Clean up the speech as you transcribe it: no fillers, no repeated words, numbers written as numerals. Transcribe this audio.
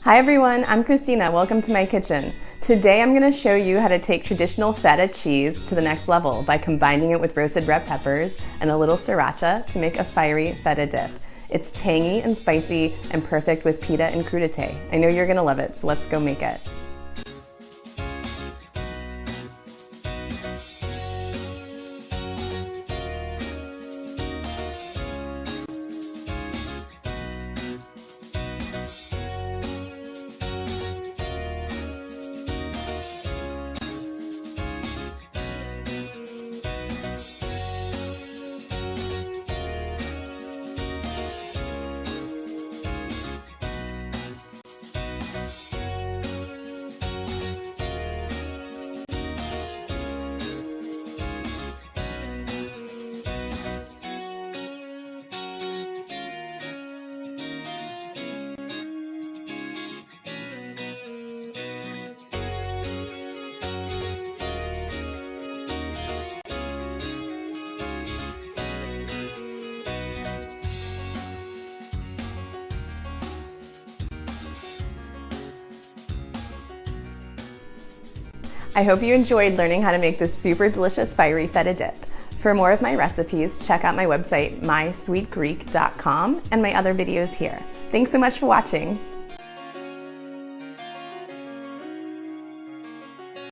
Hi everyone, I'm Christina. Welcome to my kitchen. Today I'm going to show you how to take traditional feta cheese to the next level by combining it with roasted red peppers and a little sriracha to make a fiery feta dip. It's tangy and spicy and perfect with pita and crudité. I know you're going to love it, so let's go make it. I hope you enjoyed learning how to make this super delicious fiery feta dip. For more of my recipes, check out my website, mysweetgreek.com, and my other videos here. Thanks so much for watching.